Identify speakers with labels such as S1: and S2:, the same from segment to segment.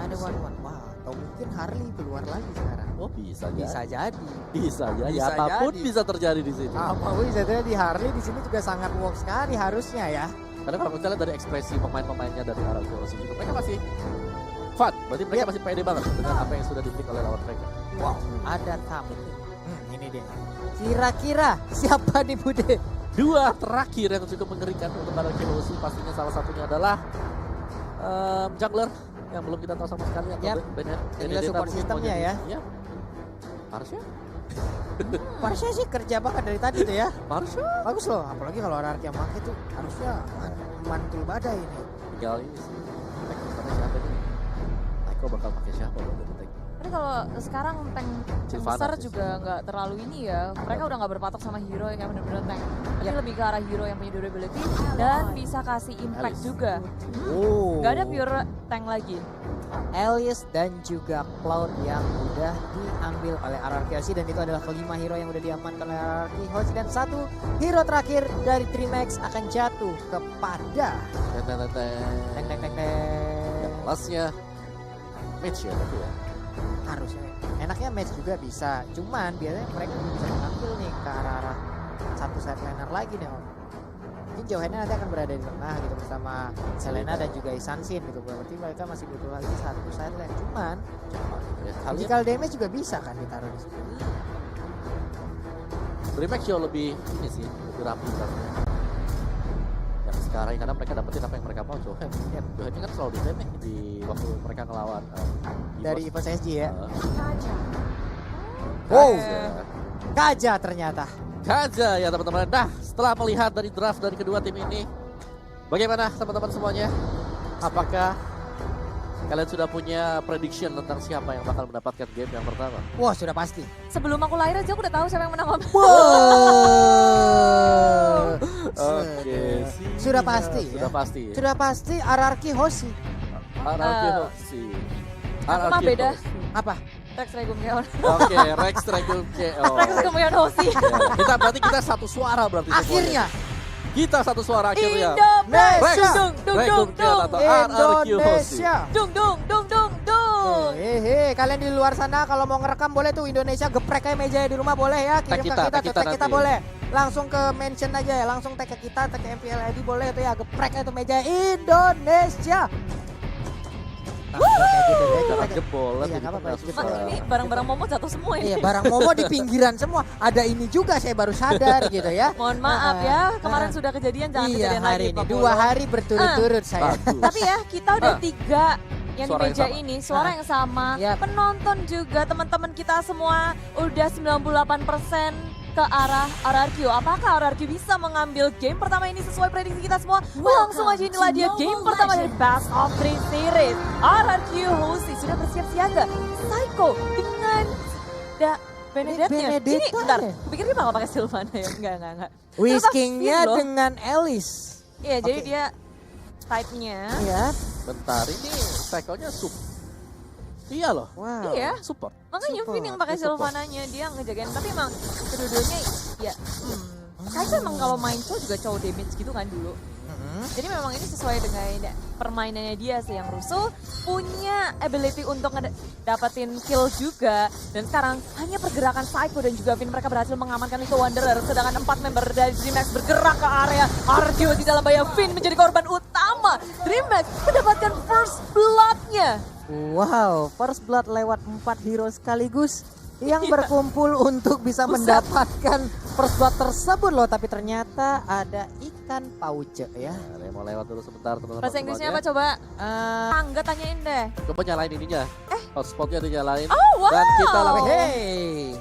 S1: Ada one-one. Wah, atau mungkin Harley keluar lagi sekarang.
S2: Oh bisa
S1: Bisa jadi.
S2: Bisa jadi.
S1: Bisa
S2: Apapun
S1: jadi.
S2: bisa terjadi di sini.
S1: Apa bisa jadi Harley di sini juga sangat work sekali harusnya ya.
S2: Karena kalau kita lihat dari ekspresi pemain-pemainnya dari RRQ Racing juga mereka masih fun. Berarti mereka masih pede banget dengan apa yang sudah dimiliki oleh lawan mereka.
S1: Wow, ada tamu. Ini dia. Kira-kira siapa nih Bude?
S2: Dua terakhir yang cukup mengerikan untuk RRQ Racing pastinya salah satunya adalah jungler yang belum kita tahu sama sekali atau
S1: Yap.
S2: Benedetta
S1: Juga support
S2: mungkin
S1: sistemnya
S2: mau jadi.
S1: ya.
S2: Iya. Harusnya.
S1: Harusnya sih kerja banget dari tadi tuh ya.
S2: Harusnya.
S1: Bagus loh, apalagi kalau RRQ yang pakai tuh harusnya mantul badai ini.
S2: Tinggal ini sih. Tank misalnya siapa nih? Taiko bakal pakai siapa buat jadi tank?
S3: Tapi kalau sekarang tank
S2: Sylvana
S3: besar
S2: sih.
S3: juga nggak terlalu ini ya. Mereka udah nggak berpatok sama hero yang benar-benar tank. Tapi lebih ke arah hero yang punya durability dan bisa kasih impact
S2: Alice.
S3: juga.
S1: Oh.
S3: Nggak ada pure tank lagi.
S1: Alice dan juga Cloud yang udah diambil oleh RRQ Hoshi dan itu adalah kelima hero yang udah diamankan oleh RRQ Hoshi dan satu hero terakhir dari Dreamax akan jatuh kepada
S2: Teng. Yang lastnya match ya tapi ya.
S1: harusnya enaknya match juga bisa, cuman biasanya mereka bisa mengambil nih ke arah-arah satu side laner lagi nih Om. Mungkin Johanna nanti akan berada di tengah gitu bersama Selena dan juga Isansin gitu, berarti mereka masih butuh lagi satu side lane, cuman
S2: Kalian
S1: magical damage juga bisa kan ditaruh di situ.
S2: Dreamax jauh lebih ini sih, lebih rapi rasanya. Yang sekarang karena mereka dapetin apa yang mereka mau. Johan ini kan selalu di di waktu mereka ngelawan
S1: Dari
S2: EVOS.
S1: EVOS SG ya.
S2: Wow.
S1: Gajah ternyata.
S2: Kaja ya teman-teman. Nah, setelah melihat dari draft dari kedua tim ini, bagaimana teman-teman semuanya? Apakah kalian sudah punya prediction tentang siapa yang bakal mendapatkan game yang pertama?
S1: Wah, sudah pasti.
S3: Sebelum aku lahir aja aku udah tahu siapa yang menang.
S2: Oke,
S1: Sudah pasti ya.
S2: Sudah pasti.
S1: Sudah pasti RRQ Hoshi.
S2: RRQ Hoshi.
S3: Aku mah beda.
S1: Apa?
S3: Rex Regum Keon.
S2: Oke, Rex Regum KO.
S3: Rex Regum Keon Hoshi.
S2: Ya, kita satu suara berarti.
S1: Akhirnya
S2: semuanya. Kita satu suara akhirnya.
S1: Indonesia.
S2: Rex
S3: Dung dung
S2: Regum
S3: dung
S2: Keon
S3: dung.
S2: atau RRQ Hoshi.
S1: Indonesia.
S3: Dung dung dung dung dung.
S1: Hehe, kalian di luar sana kalau mau ngerekam boleh tuh Indonesia geprek aja meja di rumah boleh ya, kirim ke kita,
S2: tag kita
S1: tag kita
S2: nanti.
S1: boleh. Langsung ke mention aja ya, langsung tag ke kita, tag ke MPL ID boleh tuh ya, geprek aja tuh meja Indonesia. Nah, kayak gitu deh,
S2: Cara
S1: kita-
S2: jebol.
S1: Iya, nggak apa-apa,
S2: susah.
S3: Mas, ini barang-barang Momo jatuh semua ini.
S1: Iya, barang Momo di pinggiran semua. Ada ini juga saya baru sadar gitu ya.
S3: Mohon maaf ya, kemarin sudah kejadian, jangan
S1: Iya,
S3: kejadian
S1: hari
S3: lagi.
S1: ini
S3: Pak
S1: 2
S3: Polo.
S1: hari berturut-turut saya.
S2: Bagus.
S3: Tapi ya, kita udah 3 yang
S2: Suara
S3: di
S2: yang
S3: meja
S2: sama.
S3: ini, suara yang sama.
S1: Yap.
S3: Penonton juga, teman-teman kita semua udah 98% ke arah RRQ. Apakah RRQ bisa mengambil game pertama ini sesuai prediksi kita semua? Langsung aja inilah dia game pertama dari Best of 3 Series. RRQ Hoshi sudah bersiap siaga. Psycho dengan Benedetta-nya. Ini
S1: Benedetta
S3: bentar,
S1: ya?
S3: kupikir dia bakal pakai Sylvana ya. Enggak.
S1: Whiskingnya
S3: Tetap Finn loh.
S1: dengan Alice.
S3: Iya, jadi
S1: Oke.
S3: dia type-nya.
S1: Iya.
S2: Bentar ini cycle-nya Iya loh.
S1: Wow.
S3: Iya.
S2: Support.
S3: Makanya
S1: Support,
S3: Vin yang pakai
S2: dia support.
S3: Sylvananya, dia ngejagain. Tapi emang kedua-duanya ya saya tuh emang kalau main cowok juga cowok damage gitu kan dulu. Jadi memang ini sesuai dengan permainannya dia sih, yang Rusuh punya ability untuk dapetin kill juga. Dan sekarang hanya pergerakan Psycho dan juga Vin, mereka berhasil mengamankan Little Wanderer. Sedangkan 4 member dari Dreamax bergerak ke area RRQ di dalam bahaya. Vin menjadi korban utama. Dreamax mendapatkan first blood-nya.
S1: Wow, first blood lewat 4 hero sekaligus yang
S3: Iya.
S1: berkumpul untuk bisa
S3: Buset.
S1: mendapatkan first blood tersebut loh, tapi ternyata ada ikan pauce ya.
S2: Nah, mau lewat dulu sebentar teman-teman.
S3: Bahasa Inggrisnya apa
S2: semuanya.
S3: coba? Angga tanyain deh.
S2: Coba nyalain ininya. Hotspotnya dinyalain.
S3: Oh wow.
S2: Dan kita langsung
S1: Hey.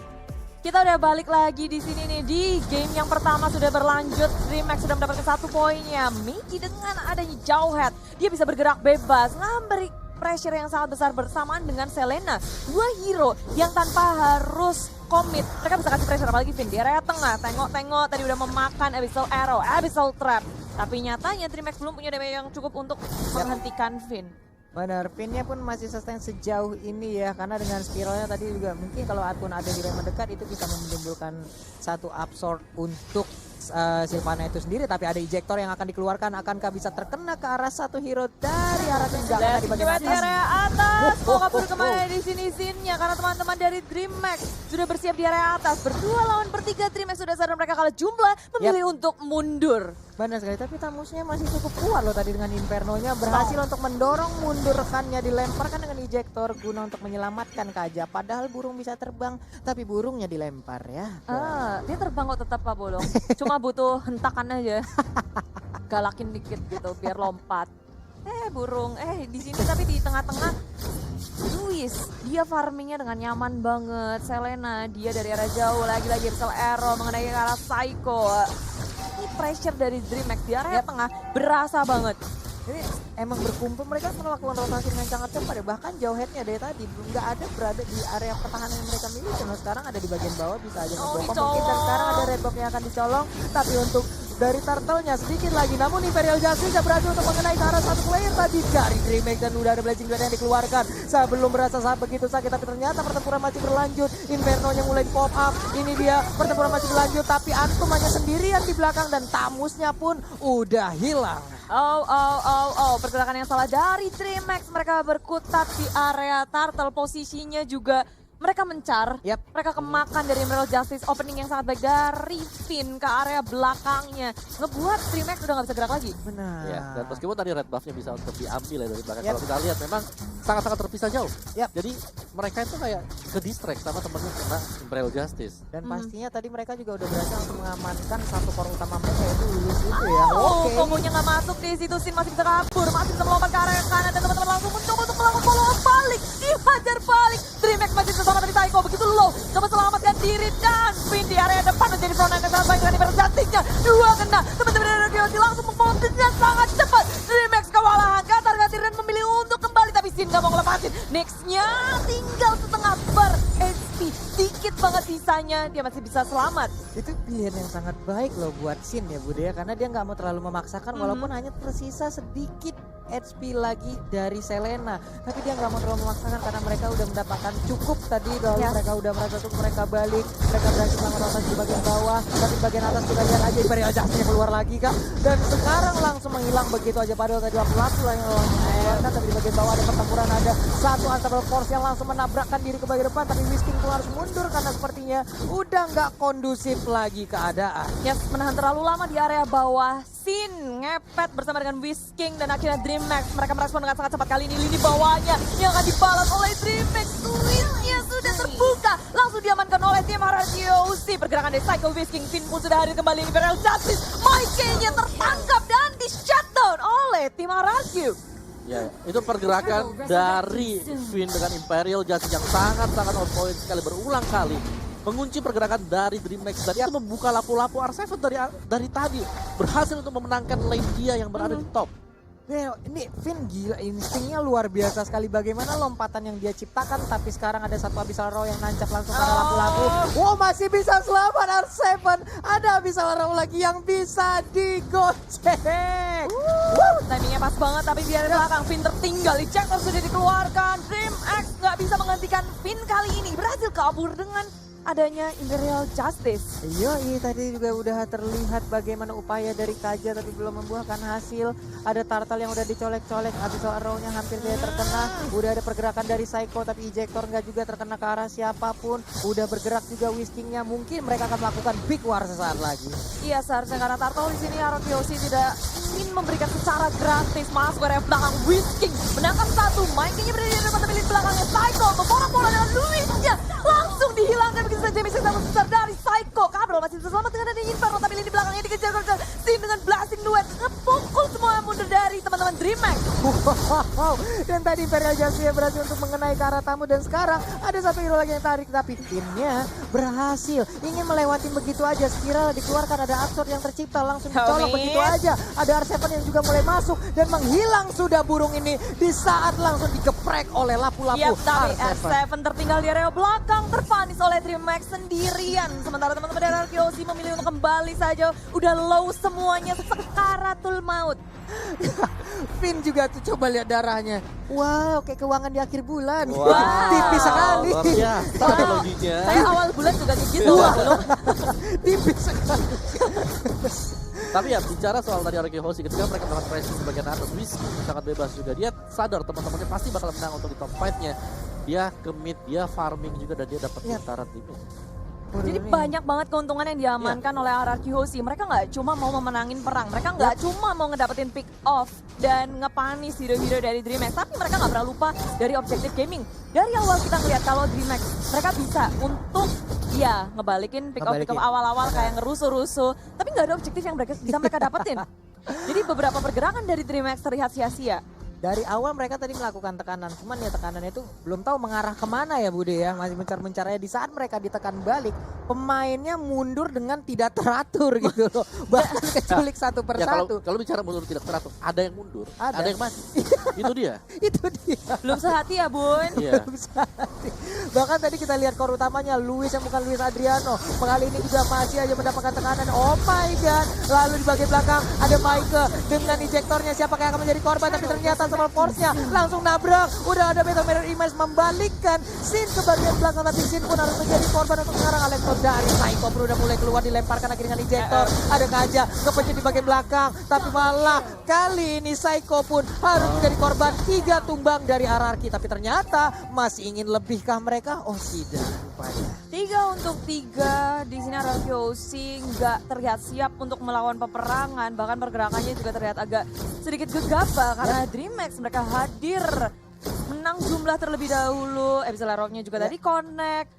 S3: Kita udah balik lagi di sini nih, di game yang pertama sudah berlanjut. Dreamax sudah mendapatkan 1 poinnya. Miki dengan adanya Jauhead, dia bisa bergerak bebas, memberi pressure yang sangat besar bersamaan dengan Selena. 2 hero yang tanpa harus komit. Mereka bisa kasih pressure, apalagi Vin di area tengah. Tengok-tengok tadi udah memakan Abyssal Arrow, Abyssal Trap. Tapi nyatanya Dreamax belum punya damage yang cukup untuk menghentikan Vin.
S1: Benar, pinnya pun masih sustain sejauh ini ya, karena dengan spiralnya tadi juga mungkin kalau akun ada di rem mendekat itu bisa menimbulkan satu absorb untuk
S4: Dreamhack Sylvana itu sendiri, tapi ada ejector yang akan dikeluarkan. Akankah bisa terkena ke arah satu hero dari arah tim Gak
S3: Dan
S4: di bagian
S3: coba di
S4: atas?
S3: area atas, mau kabur kemana di sini Zinnya karena teman-teman dari DreamHack sudah bersiap di area atas. Berdua lawan bertiga, DreamHack sudah sadar mereka kalah jumlah, memilih untuk mundur.
S4: Benar sekali, tapi Tamusnya masih cukup kuat loh tadi dengan Inferno-nya. Berhasil untuk mendorong mundur rekannya, dilemparkan dengan ejector guna untuk menyelamatkan Kaja. Padahal burung bisa terbang, tapi burungnya dilempar ya.
S3: Dia terbang kok tetap Pak Bolong. Cuma butuh hentakan aja. Galakin dikit gitu biar lompat. Burung, di sini tapi di tengah-tengah Luis, dia farmingnya dengan nyaman banget. Selena, dia dari arah jauh, lagi-lagi Pixel Arrow mengenai ke arah Psycho. Ini pressure dari DreamHack di area tengah berasa banget.
S4: Ini emang berkumpul, mereka melakukan rotasi dengan sangat cepat ya. Bahkan jauh headnya dari tadi nggak ada berada di area pertahanan yang mereka miliki. Nah, sekarang ada di bagian bawah, bisa aja ngebokong mungkin. Dan sekarang ada red box yang akan dicolong. Tapi untuk dari turtle-nya sedikit lagi, namun Imperial Justice berhasil untuk mengenai ke arah satu player tadi dari DreamHack. Dan udah ada Blazing Blade yang dikeluarkan. Saya belum berasa begitu sakit, tapi ternyata pertempuran masih berlanjut. Inferno-nya mulai pop up, ini dia pertempuran masih berlanjut. Tapi Antum hanya sendirian di belakang dan Tamusnya pun udah hilang.
S3: Pergerakan yang salah dari DreamHack. Mereka berkutat di area turtle, posisinya juga mereka mencar, mereka kemakan dari Emerald Justice, opening yang sangat baik dari Finn ke area belakangnya. Ngebuat DreamHack udah gak bisa gerak lagi.
S4: Benar.
S2: Ya, dan meskipun tadi red buff-nya bisa untuk diambil ya dari belakang. Kalau kita lihat memang sangat-sangat terpisah jauh. Jadi mereka itu kayak ke distract sama temennya kena Imperial Justice.
S4: Dan pastinya tadi mereka juga udah berhasil untuk mengamankan satu core utama mereka, yaitu Lulus itu ya.
S3: Kombonya gak masuk di situ, Sin masih bisa kabur, masih bisa melompat ke area kanan dan teman-teman langsung mencoba untuk melakukan follow up balik. Dihajar balik. DreamHack masih bisa sama dari Psycho, begitu low. Coba selamatkan diri dan Finn di area depan menjadi frontline yang sangat baik dengan Imperial Justice-nya. Dua kena, teman-teman dari Ryoji langsung membawa dengan sangat cepat. DreamHack kewalahan, ganti dan memilih untuk kembali, tapi Sin gak mau ngelepasin. Next-nya tinggal setengah bar HP, dikit banget sisanya, dia masih bisa selamat.
S4: Itu pilihan yang sangat baik loh buat Sin ya Bude ya, karena dia nggak mau terlalu memaksakan walaupun hanya tersisa sedikit HP lagi dari Selena. Tapi dia nggak mau terlalu memaksakan karena mereka udah mendapatkan cukup tadi, lalu mereka udah merasa untuk mereka balik, mereka berhasil melakukan di bagian bawah, tapi bagian atas kita lihat aja Imperial Justice keluar lagi Kak. Dan sekarang langsung menghilang begitu aja, padahal tadi pelaku lah yang mengeluarkan, tapi di bagian bawah ada pertempuran, ada satu Unstoppable Force yang langsung menabrakkan diri ke bagian depan, tapi Whisking pun harus mundur karena sepertinya udah nggak kondusif lagi keadaan.
S3: Menahan terlalu lama di area bawah. Sin ngepet bersama dengan Whisking dan akhirnya DreamHack. Mereka merespon dengan sangat cepat kali ini. Lini bawahnya yang akan dibalas oleh DreamHack. Switch-nya sudah terbuka. Langsung diamankan oleh tim RGOC. Pergerakan dari Psycho Whisking. Finn pun sudah hadir kembali. Imperial Justice. Mike-nya tertangkap dan di shutdown oleh tim RGO.
S2: Ya, itu pergerakan dari Finn dengan Imperial Justice yang sangat-sangat on point sekali, berulang kali mengunci pergerakan dari DreamHack dan itu membuka lapu-lapu R7 dari tadi, berhasil untuk memenangkan lane dia yang berada di top.
S4: Ini Finn gila, instingnya luar biasa sekali, bagaimana lompatan yang dia ciptakan, tapi sekarang ada satu Abyssal Row yang nancap langsung ke lampu-lampu. Wow, masih bisa selamat R7, ada Abyssal Row lagi yang bisa digocek.
S3: Timingnya pas banget, tapi di belakang Finn tertinggal. Ejector sudah dikeluarkan. DreamHack nggak bisa menghentikan Finn kali ini, berhasil kabur dengan adanya Imperial Justice.
S4: Iya, tadi juga udah terlihat bagaimana upaya dari Kaja tapi belum membuahkan hasil. Ada Turtle yang udah dicolek-colek, Abyssal Arrow-nya hampir dia terkena. Udah ada pergerakan dari Psycho tapi ejector nggak juga terkena ke arah siapapun. Udah bergerak juga Whisking-nya, mungkin mereka akan melakukan big war sesaat lagi.
S3: Iya, seharusnya karena Turtle di sini RGOC tidak ingin memberikan secara gratis masuk area belakang. Whisking menangkap satu, Mike-nya berada di depan tapi di belakangnya Psycho. Bola dengan Luis-nya langsung dihilangkan begitu saja. Bisa besar dari Psycho. Kabel masih bisa selamat dengan adanya Inferno, tapi di belakangnya dikejar Sin dengan blasting duet, ngepukul semua mundur dari teman-teman DreamHack.
S4: Wow, dan tadi Imperial Justice berhasil untuk mengenai ke arah tamu dan sekarang ada satu hero lagi yang tarik, tapi timnya berhasil ingin melewati begitu aja. Spiral dikeluarkan, ada Absorb yang tercipta langsung dicolok begitu aja. Ada R7 yang juga mulai masuk dan menghilang sudah burung ini di saat langsung digepuk frag oleh lapu-lapu.
S3: Yap, tapi
S4: R7.
S3: R7 tertinggal di area belakang, terpanis oleh DreamHack sendirian. Sementara teman-teman dari Arkeosi memilih untuk kembali saja. Udah low semuanya, sekaratul maut.
S4: Finn juga tuh coba lihat darahnya. Wow, kayak keuangan di akhir bulan.
S3: Wow.
S4: Tipis sekali.
S2: Luar biasa teknologinya.
S3: Saya awal bulan juga gitu loh.
S4: Tipis sekali.
S2: Tapi ya bicara soal tadi Arkeosi, ketika mereka melakukan pressing di bagian atas, Whisky sangat bebas juga. Dia sadar teman-temannya pasti bakal menang untuk di top 5-nya. Dia ke mid, dia farming juga, dan dia dapat pintaran di mid.
S3: Jadi banyak banget keuntungan yang diamankan oleh RRQ Hoshi. Mereka nggak cuma mau memenangin perang, mereka nggak cuma mau ngedapetin pick off dan ngepanis hero-hero dari DreamHack, tapi mereka nggak pernah lupa dari objektif gaming. Dari awal kita ngeliat kalau DreamHack mereka bisa untuk ya ngebalikin pick off awal-awal kayak ngerusuh-rusuh, tapi nggak ada objektif yang bisa mereka dapetin. Jadi beberapa pergerakan dari DreamHack terlihat sia-sia.
S4: Dari awal mereka tadi melakukan tekanan, cuman ya tekanannya itu belum tahu mengarah kemana ya Bude ya. Masih mencar-mencarnya, di saat mereka ditekan balik, pemainnya mundur dengan tidak teratur gitu loh. Bahkan keculik satu
S2: Ya
S4: persatu.
S2: kalau bicara mundur tidak teratur, ada yang mundur,
S4: Ada.
S2: ada yang mati. Itu dia.
S4: Itu dia.
S3: Belum sehati ya Bun.
S2: Iya.
S4: Bahkan tadi kita lihat core utamanya Luis yang bukan Luis Adriano. Kali ini juga masih aja mendapatkan tekanan. Oh my god. Lalu di bagian belakang ada Mike dengan injektornya. Siapakah yang akan menjadi korban? Tapi ternyata sama force-nya langsung nabrak. Udah ada Battle Mirror Image membalikkan Sin ke bagian belakang. Tapi Sin pun harus menjadi korban untuk sekarang. Electro dari Psycho Bro udah mulai keluar, dilemparkan lagi dengan injektor. Ada Kaja kepencet di bagian belakang. Tapi malah kali ini Psycho pun harus menjadi korban. 3 tumbang dari RRQ. Tapi ternyata masih ingin lebihkah mereka? Oh tidak, rupanya.
S3: 3 untuk 3 di sini Arkeosi nggak terlihat siap untuk melawan peperangan, bahkan pergerakannya juga terlihat agak sedikit gegabah karena DreamHack mereka hadir menang jumlah terlebih dahulu. Rocknya juga tadi connect,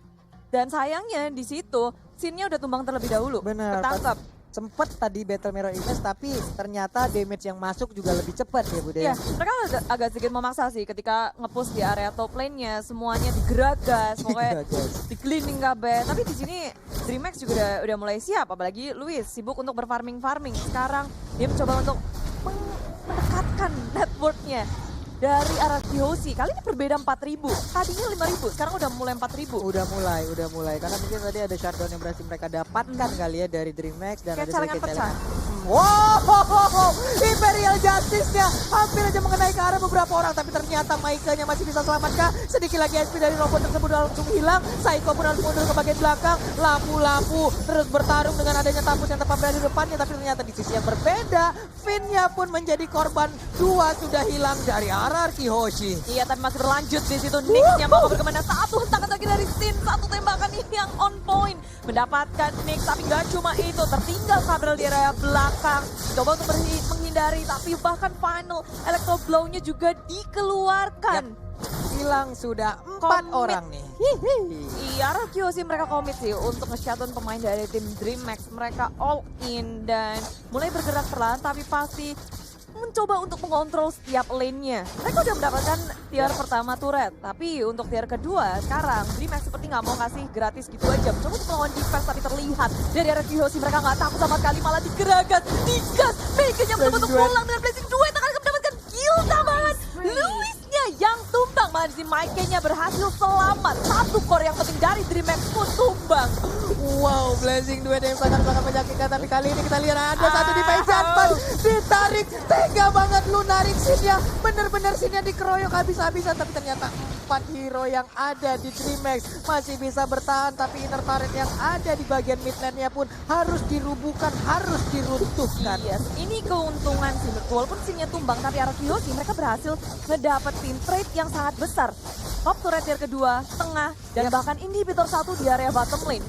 S3: dan sayangnya di situ scene-nya udah tumbang terlebih dahulu.
S4: Bener.
S3: Ketangkap.
S4: Sempet tadi Battle Mirror Image tapi ternyata damage yang masuk juga lebih cepat ya Bude.
S3: Ya, mereka agak sedikit memaksa sih ketika nge-push di area top lane-nya, semuanya digeragas, pokoknya di-cleaning kabeh. Tapi di sini DreamHack juga udah mulai siap, apalagi Luis sibuk untuk berfarming. Sekarang dia mencoba untuk mendekatkan network-nya dari Arkeosi. Kali ini berbeda 4.000, tadinya 5.000, sekarang udah mulai 4.000.
S4: Udah mulai. Karena mungkin tadi ada shutdown yang berhasil mereka dapatkan kali ya dari DreamHack dan
S3: Kayak
S4: ada
S3: celengan
S4: sedikit
S3: pecah.
S4: Wow, Imperial Justice-nya hampir aja mengenai ke arah beberapa orang, tapi ternyata Maika-nya masih bisa selamatkan. Sedikit lagi SP dari robot tersebut langsung hilang. Psycho pun harus mundur ke bagian belakang. Lapu-lapu terus bertarung dengan adanya Tampus yang tepat berada di depannya, tapi ternyata di sisi yang berbeda, Finn-nya pun menjadi korban. 2 sudah hilang dari RRQ Hoshi.
S3: Iya, tapi masih berlanjut di situ. Nyx-nya mau berkemana? Satu hentakan lagi dari Sin, satu tembakan ini yang on point. Mendapatkan Nyx, tapi gak cuma itu. Tertinggal Sabrel di area belakang. Coba untuk menghindari, tapi bahkan final Electro Blow-nya juga dikeluarkan.
S4: Hilang sudah 4
S3: Komit.
S4: orang nih.
S3: Iya, Arkeosi mereka komit sih untuk nge-shutdown pemain dari tim DreamHack. Mereka all in dan mulai bergerak perlahan, tapi pasti mencoba untuk mengontrol setiap lane-nya. Mereka udah mendapatkan tier pertama turret, tapi untuk tier kedua sekarang DreamHack seperti nggak mau kasih gratis gitu aja. Mencoba untuk melawan defense, tapi terlihat dari Arkeosi mereka nggak takut sama sekali, malah digeragas, digas. Megan-nya mencoba untuk pulang dengan Blazing Duet akan mendapatkan kill tambahan. Luisnya yang tumbang, malah di sini Mike-nya berhasil selamat. 1 core yang penting dari DreamHack pun tumbang.
S4: Wow, Blazing Duet yang sangat-sangat menyakitkan. Tapi kali ini kita lihat ada satu di Janpan ditarik. Tega banget lu narik Sin-nya. Bener-bener Sin-nya dikeroyok habis-habisan. Tapi ternyata 4 hero yang ada di DreamHack masih bisa bertahan. Tapi inner turret yang ada di bagian mid lane-nya pun harus dirubuhkan, harus diruntuhkan.
S3: Yes, ini keuntungan sih. Walaupun Sin-nya tumbang, tapi Arkeosi mereka berhasil ngedapetin trade yang sangat besar. Top turret tier kedua, tengah, dan bahkan inhibitor 1 di area bottom lane.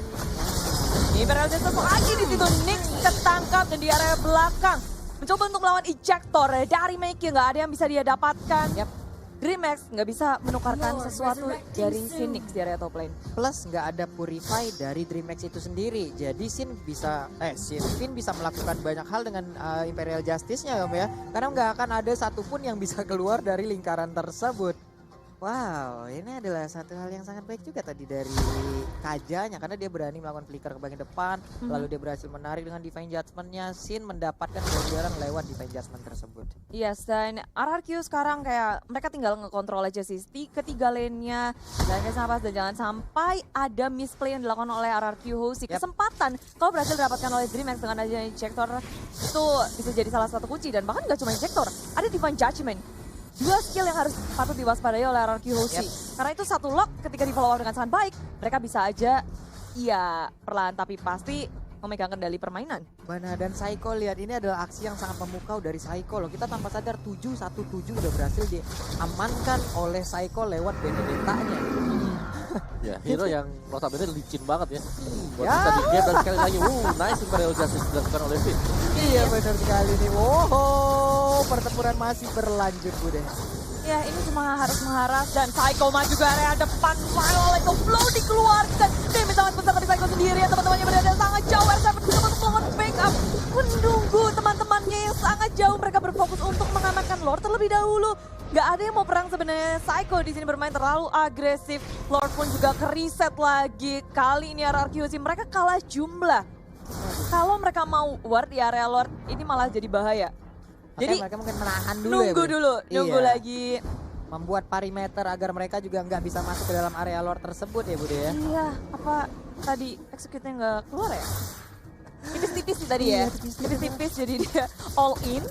S3: Imperial Justice lagi di situ, Nyx ketangkap dan di area belakang. Mencoba untuk melawan ejector dari Mike, nggak ada yang bisa dia dapatkan. DreamHack nggak bisa menukarkan sesuatu dari Nyx di area top lane.
S4: Plus nggak ada Purify dari DreamHack itu sendiri. Jadi Finn bisa melakukan banyak hal dengan Imperial Justice-nya ya. Karena nggak akan ada satupun yang bisa keluar dari lingkaran tersebut.
S1: Wow, ini adalah satu hal yang sangat baik juga tadi dari Kajanya karena dia berani melakukan flicker ke bagian depan, lalu dia berhasil menarik dengan divine judgment-nya. Sin mendapatkan keunggulan lewat divine judgment tersebut.
S3: Yes, dan RRQ sekarang kayak mereka tinggal ngekontrol aja sih ketiga lane-nya dan kesapas dan jangan sampai ada misplay yang dilakukan oleh RRQ Hoshi.
S1: Yap.
S3: Kesempatan kalau berhasil didapatkan oleh DreamHack dengan adanya injector itu bisa jadi salah satu kunci dan bahkan nggak cuma injector, ada divine judgment. Dua skill yang harus patut diwaspadai oleh RRQ Hoshi. Karena itu satu lock ketika di follow up dengan sangat baik, mereka bisa aja iya perlahan tapi pasti memegang kendali permainan.
S1: Bana dan Saiko lihat ini adalah aksi yang sangat memukau dari Saiko loh. Kita tanpa sadar 7-1-7 udah berhasil diamankan oleh Saiko lewat Benedetta-nya.
S2: Ya, hero yang notabene licin banget ya. Buat
S1: Ya.
S2: kita di game dan sekali lagi, nice Imperial Justice dilakukan oleh Finn.
S1: Iya benar sekali nih. Wow, pertempuran masih berlanjut Bude.
S3: Ya ini cuma harus mengharap dan Psycho maju ke area depan. Final Echo Flow dikeluarkan. Demi sangat besar dari Psycho sendiri ya teman-temannya berada sangat jauh. R7 juga untuk melakukan backup. Menunggu teman-temannya yang sangat jauh. Mereka berfokus untuk mengamankan Lord terlebih dahulu. Gak ada yang mau perang sebenarnya. Psycho di sini bermain terlalu agresif. Lord pun juga ke-reset lagi. Kali ini RRQ sih mereka kalah jumlah. Kalau mereka mau ward di area Lord ini malah jadi bahaya.
S1: Jadi
S3: Jadi
S1: mereka mungkin menahan dulu
S3: nunggu
S1: ya, Bude?
S3: dulu, nunggu
S1: Iya.
S3: lagi.
S1: Membuat perimeter agar mereka juga nggak bisa masuk ke dalam area lore tersebut ya Bude ya.
S3: Iya, apa tadi execute-nya nggak keluar ya? Tipis-tipis sih tadi ya, tipis-tipis jadi dia all in,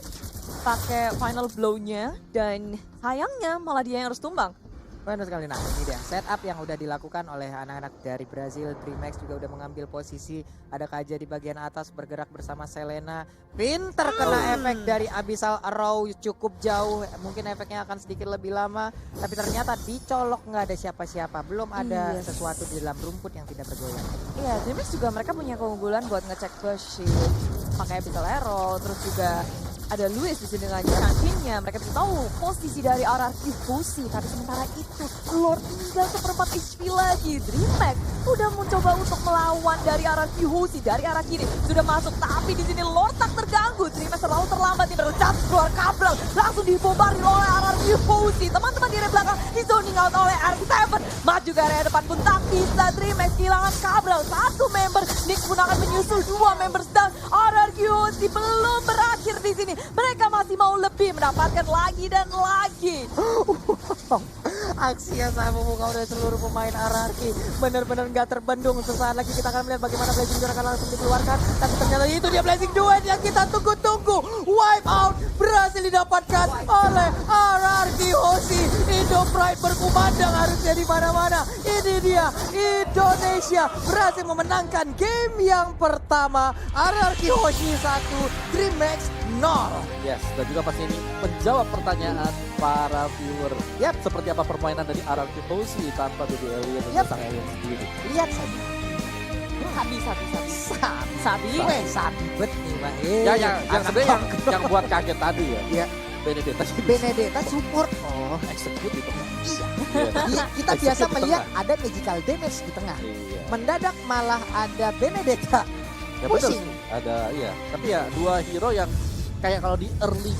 S3: pakai final blow-nya dan sayangnya malah dia yang harus tumbang.
S1: Benar sekali. Nah ini dia setup yang udah dilakukan oleh anak-anak dari Brazil. DreamHack juga udah mengambil posisi. Ada Kaja di bagian atas bergerak bersama Selena. Pinter kena efek dari Abyssal Arrow cukup jauh. Mungkin efeknya akan sedikit lebih lama. Tapi ternyata dicolok nggak ada siapa-siapa. Belum ada
S3: Yes.
S1: sesuatu di dalam rumput yang tidak bergoyang.
S3: Iya, DreamHack juga mereka punya keunggulan buat ngecek bush shield, pakai Abyssal Arrow, terus juga ada Luis di sini dengan cantinnya. Mereka bisa tahu posisi dari RRQ Hoshi. Tapi sementara itu Lord tinggal 1/4 HP lagi. DreamHack udah mencoba untuk melawan dari RRQ Hoshi dari arah kiri. Sudah masuk tapi di sini Lord tak terganggu. DreamHack terlalu terlambat nih bercat keluar kabel. Langsung dibombardir oleh RRQ Hoshi. Teman-teman di area belakang di zoning out oleh R7. Maju ke area depan pun tak bisa. DreamHack kehilangan kabel. Satu member. Nick pun akan menyusul 2 member dan RRQ Hoshi belum berakhir di sini. Mereka masih mau lebih mendapatkan lagi dan lagi.
S1: Aksi yang sangat memukau dari seluruh pemain RRQ benar-benar nggak terbendung. Sesaat lagi kita akan melihat bagaimana Blazing Duel akan langsung dikeluarkan. Tapi ternyata itu dia Blazing Duel yang kita tunggu-tunggu. Wipe out berhasil didapatkan oleh RRQ Hoshi. Indo Pride berkumandang harusnya di mana-mana. Ini dia Indonesia berhasil memenangkan game yang pertama. RRQ Hoshi 1, DreamHack 0.
S2: Yes, dan juga pasti ini menjawab pertanyaan para viewer.
S1: Yap.
S2: Seperti apa permainan dari RRQ Hoshi tanpa Baby Alien dan
S1: Yap.
S2: sang alien sendiri.
S1: Lihat saja.
S3: Sabi.
S1: Sabi. Sabi bet nih Pak.
S2: Yang sebenarnya yang buat kaget tadi ya.
S1: Iya.
S2: Benedetta
S1: Benedetta support. Oh.
S2: execute di tengah.
S1: Iya.
S2: Iya.
S1: Kita
S2: Execute
S1: biasa
S2: di
S1: melihat
S2: tengah.
S1: ada magical damage di tengah.
S2: Iya.
S1: Mendadak malah ada Benedetta.
S2: Ya betul
S1: Pusing.
S2: sih. Ada iya. Tapi ya dua hero yang kayak kalau di early